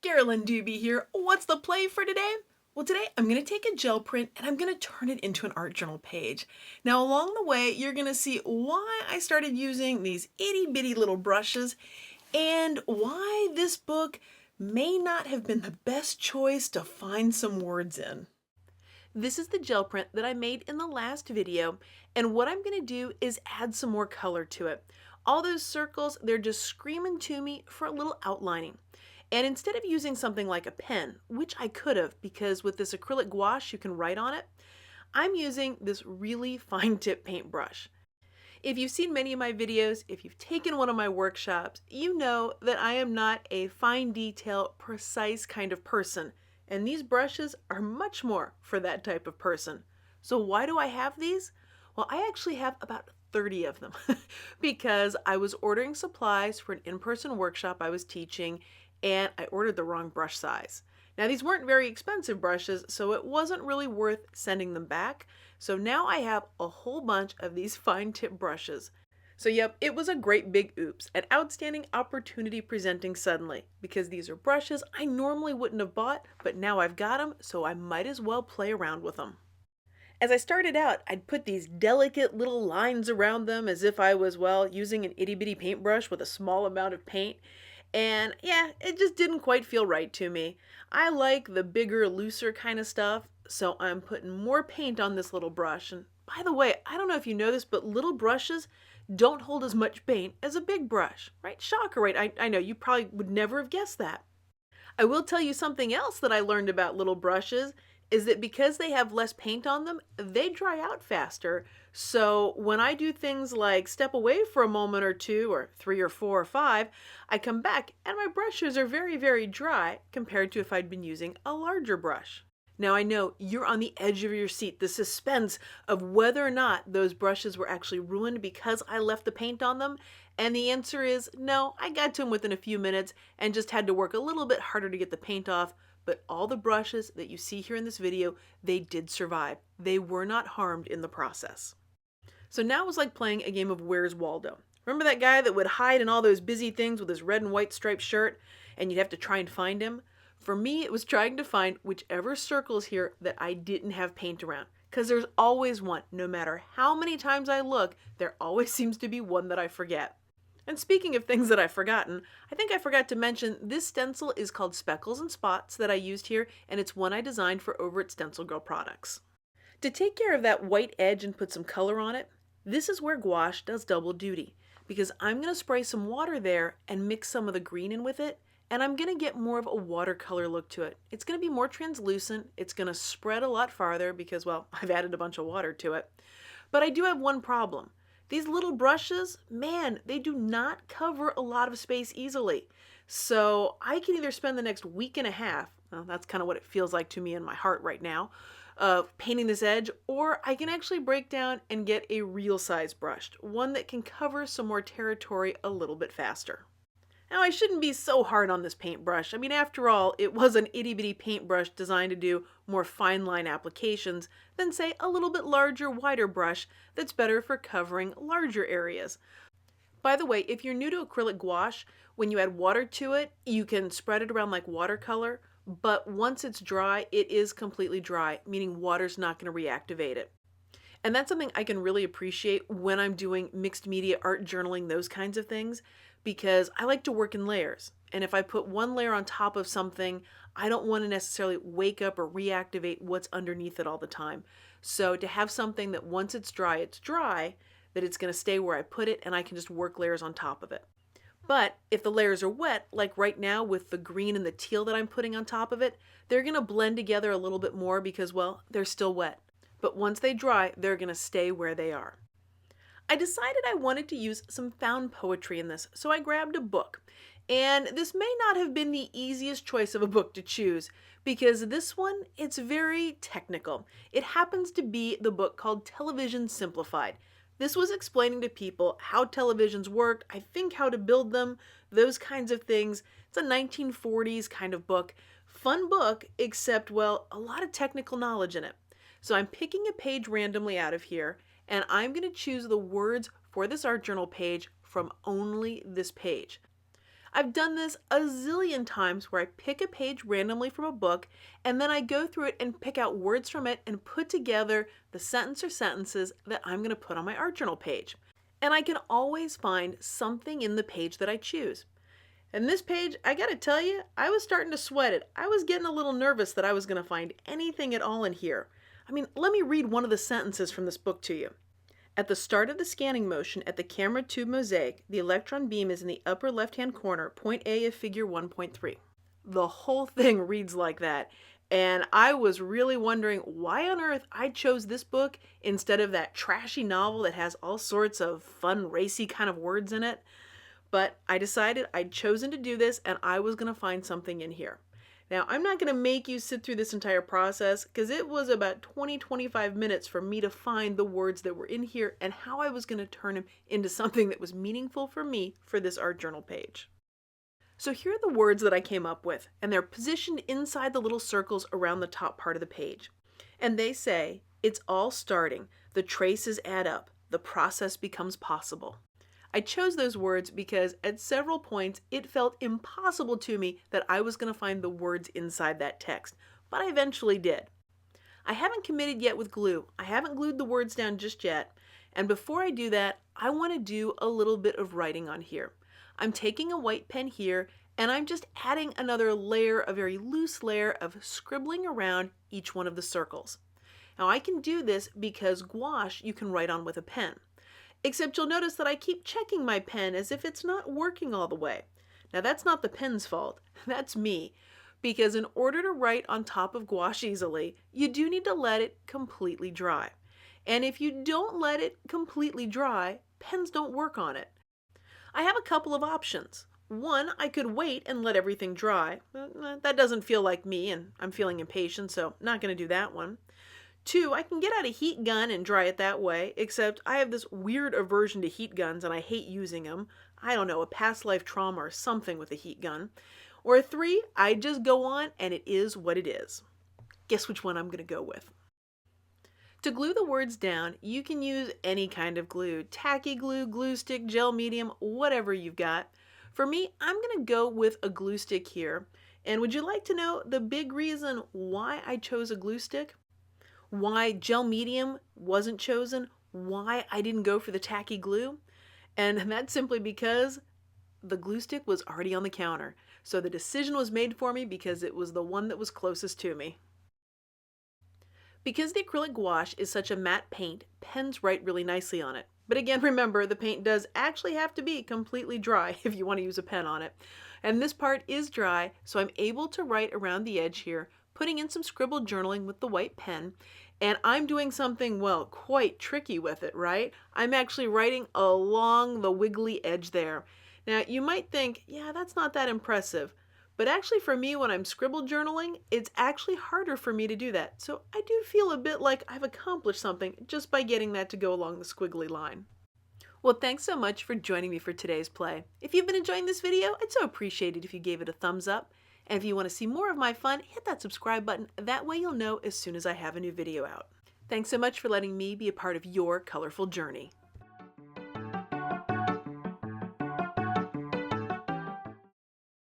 Carolyn Dube here. What's the play for today? Well, today I'm going to take a gel print and I'm going to turn it into an art journal page. Now, along the way, you're going to see why I started using these itty bitty little brushes and why this book may not have been the best choice to find some words in. This is the gel print that I made in the last video, and what I'm going to do is add some more color to it. All those circles, they're just screaming to me for a little outlining. And instead of using something like a pen, which I could have because with this acrylic gouache you can write on it, I'm using this really fine tip paintbrush. If you've seen many of my videos, if you've taken one of my workshops, you know that I am not a fine detail, precise kind of person. And these brushes are much more for that type of person. So why do I have these? Well, I actually have about 30 of them because I was ordering supplies for an in-person workshop I was teaching, and I ordered the wrong brush size. Now, these weren't very expensive brushes, so it wasn't really worth sending them back. So now I have a whole bunch of these fine tip brushes. So yep, it was a great big oops, an outstanding opportunity presenting suddenly, because these are brushes I normally wouldn't have bought, but now I've got them, so I might as well play around with them. As I started out, I'd put these delicate little lines around them as if I was, well, using an itty bitty paintbrush with a small amount of paint. And yeah, it just didn't quite feel right to me. I like the bigger, looser kind of stuff, so I'm putting more paint on this little brush. And by the way, I don't know if you know this, but little brushes don't hold as much paint as a big brush, right? Shocker, right? I know you probably would never have guessed that. I will tell you something else that I learned about little brushes is that because they have less paint on them, they dry out faster. So when I do things like step away for a moment or two, or 3 or 4 or 5, I come back and my brushes are very, very dry compared to if I'd been using a larger brush. Now I know you're on the edge of your seat, the suspense of whether or not those brushes were actually ruined because I left the paint on them. And the answer is no, I got to them within a few minutes and just had to work a little bit harder to get the paint off. But all the brushes that you see here in this video, they did survive. They were not harmed in the process. So now it was like playing a game of Where's Waldo. Remember that guy that would hide in all those busy things with his red and white striped shirt, and you'd have to try and find him? For me, it was trying to find whichever circles here that I didn't have paint around. Because there's always one. No matter how many times I look, there always seems to be one that I forget. And speaking of things that I've forgotten, I think I forgot to mention this stencil is called Speckles and Spots that I used here, and it's one I designed for over at StencilGirl Products. To take care of that white edge and put some color on it, this is where gouache does double duty, because I'm going to spray some water there and mix some of the green in with it, and I'm going to get more of a watercolor look to it. It's going to be more translucent, it's going to spread a lot farther because, well, I've added a bunch of water to it. But I do have one problem. These little brushes, man, they do not cover a lot of space easily. So I can either spend the next week and a half, well, that's kind of what it feels like to me in my heart right now, painting this edge, or I can actually break down and get a real size brush, one that can cover some more territory a little bit faster. Now, I shouldn't be so hard on this paintbrush. I mean, after all, it was an itty-bitty paintbrush designed to do more fine line applications than, say, a little bit larger, wider brush that's better for covering larger areas. By the way, if you're new to acrylic gouache, when you add water to it, you can spread it around like watercolor, but once it's dry, it is completely dry, meaning water's not going to reactivate it. And that's something I can really appreciate when I'm doing mixed media art journaling, those kinds of things, because I like to work in layers. And if I put one layer on top of something, I don't want to necessarily wake up or reactivate what's underneath it all the time. So to have something that once it's dry, that it's going to stay where I put it and I can just work layers on top of it. But if the layers are wet, like right now with the green and the teal that I'm putting on top of it, they're going to blend together a little bit more because, well, they're still wet. But once they dry, they're going to stay where they are. I decided I wanted to use some found poetry in this, so I grabbed a book. And this may not have been the easiest choice of a book to choose, because this one, it's very technical. It happens to be the book called Television Simplified. This was explaining to people how televisions worked, I think how to build them, those kinds of things. It's a 1940s kind of book. Fun book, except, well, a lot of technical knowledge in it. So I'm picking a page randomly out of here, and I'm going to choose the words for this art journal page from only this page. I've done this a zillion times where I pick a page randomly from a book and then I go through it and pick out words from it and put together the sentence or sentences that I'm going to put on my art journal page. And I can always find something in the page that I choose. And this page, I gotta tell you, I was starting to sweat it. I was getting a little nervous that I was gonna find anything at all in here. I mean, let me read one of the sentences from this book to you. At the start of the scanning motion at the camera tube mosaic, the electron beam is in the upper left-hand corner, point A of figure 1.3. The whole thing reads like that. And I was really wondering why on earth I chose this book instead of that trashy novel that has all sorts of fun, racy kind of words in it. But I decided I'd chosen to do this and I was going to find something in here. Now, I'm not going to make you sit through this entire process because it was about 20-25 minutes for me to find the words that were in here and how I was going to turn them into something that was meaningful for me for this art journal page. So here are the words that I came up with, and they're positioned inside the little circles around the top part of the page. And they say, it's all starting, the traces add up, the process becomes possible. I chose those words because at several points it felt impossible to me that I was going to find the words inside that text, but I eventually did. I haven't committed yet with glue. I haven't glued the words down just yet, and before I do that, I want to do a little bit of writing on here. I'm taking a white pen here and I'm just adding another layer, a very loose layer of scribbling around each one of the circles. Now I can do this because gouache you can write on with a pen. Except you'll notice that I keep checking my pen as if it's not working all the way. Now that's not the pen's fault, that's me. Because in order to write on top of gouache easily, you do need to let it completely dry. And if you don't let it completely dry, pens don't work on it. I have a couple of options. One, I could wait and let everything dry. That doesn't feel like me and I'm feeling impatient, so not going to do that one. Two, I can get out a heat gun and dry it that way, except I have this weird aversion to heat guns and I hate using them. I don't know, a past life trauma or something with a heat gun. Or three, I just go on and it is what it is. Guess which one I'm going to go with. To glue the words down, you can use any kind of glue. Tacky glue, glue stick, gel medium, whatever you've got. For me, I'm going to go with a glue stick here. And would you like to know the big reason why I chose a glue stick? Why gel medium wasn't chosen, why I didn't go for the tacky glue, and that's simply because the glue stick was already on the counter. So the decision was made for me because it was the one that was closest to me. Because the acrylic gouache is such a matte paint, pens write really nicely on it. But again, remember, the paint does actually have to be completely dry if you want to use a pen on it. And this part is dry, so I'm able to write around the edge here, putting in some scribbled journaling with the white pen. And I'm doing something, well, quite tricky with it, right? I'm actually writing along the wiggly edge there. Now, you might think, yeah, that's not that impressive. But actually for me, when I'm scribble journaling, it's actually harder for me to do that. So I do feel a bit like I've accomplished something just by getting that to go along the squiggly line. Well, thanks so much for joining me for today's play. If you've been enjoying this video, I'd so appreciate it if you gave it a thumbs up. And if you want to see more of my fun, hit that subscribe button. That way you'll know as soon as I have a new video out. Thanks so much for letting me be a part of your colorful journey.